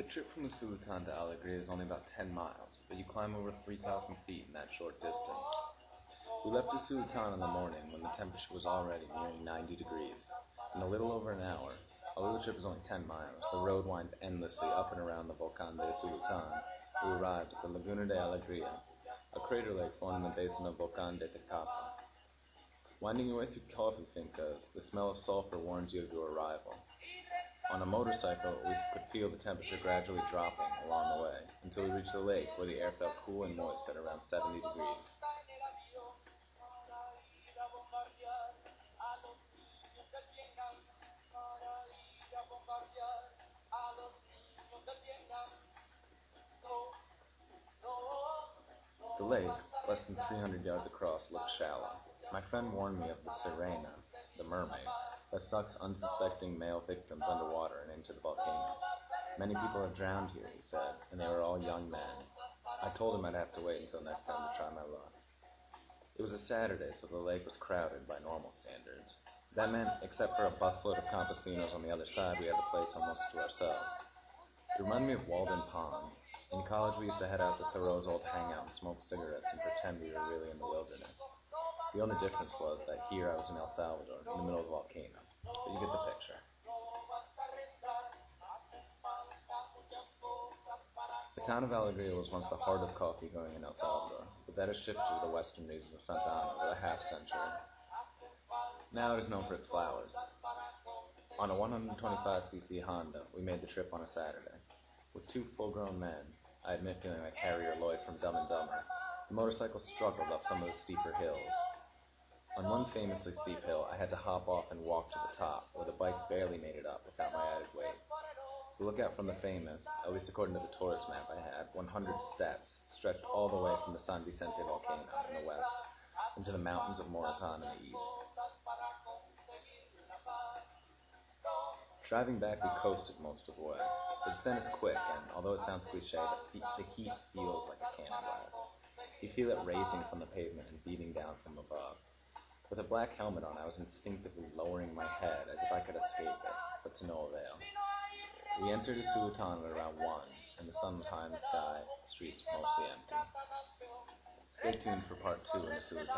The trip from the Sultan to Alegria is only about 10 miles, but you climb over 3,000 feet in that short distance. We left the Sultan in the morning when the temperature was already nearing 90 degrees. In a little over an hour, although the trip is only 10 miles, the road winds endlessly up and around the Volcán de Sultan. We arrived at the Laguna de Alegria, a crater lake formed in the basin of Volcán de Tecapa. Winding your way through coffee fincas, the smell of sulfur warns you of your arrival. On a motorcycle, we could feel the temperature gradually dropping along the way, until we reached the lake, where the air felt cool and moist at around 70 degrees. The lake, less than 300 yards across, looked shallow. My friend warned me of the sirena, the mermaid, that sucks unsuspecting male victims underwater and into the volcano. Many people have drowned here, he said, and they were all young men. I told him I'd have to wait until next time to try my luck. It was a Saturday, so the lake was crowded by normal standards. That meant, except for a busload of campesinos on the other side, we had the place almost to ourselves. It reminded me of Walden Pond. In college, we used to head out to Thoreau's old hangout and smoke cigarettes and pretend we were really in the wilderness. The only difference was that here I was in El Salvador, in the middle of a volcano. But you get the picture. The town of Alegria was once the heart of coffee growing in El Salvador, but that has shifted to the western region of Santa Ana over a half-century. Now it is known for its flowers. On a 125cc Honda, we made the trip on a Saturday. With two full-grown men, I admit feeling like Harry or Lloyd from Dumb and Dumber, the motorcycle struggled up some of the steeper hills. On one famously steep hill, I had to hop off and walk to the top, where the bike barely made it up without my added weight. The lookout from the famous, at least according to the tourist map I had, 100 steps stretched all the way from the San Vicente volcano in the west into the mountains of Morazan in the east. Driving back, we coasted most of the way. The descent is quick, and although it sounds cliche, the heat feels like a cannon blast. You feel it raising from the pavement and beating down from above. With a black helmet on, I was instinctively lowering my head as if I could escape it, but to no avail. We entered the Sultan at around 1, and the sun was high in the sky, the streets mostly empty. Stay tuned for part 2 in the Sultan.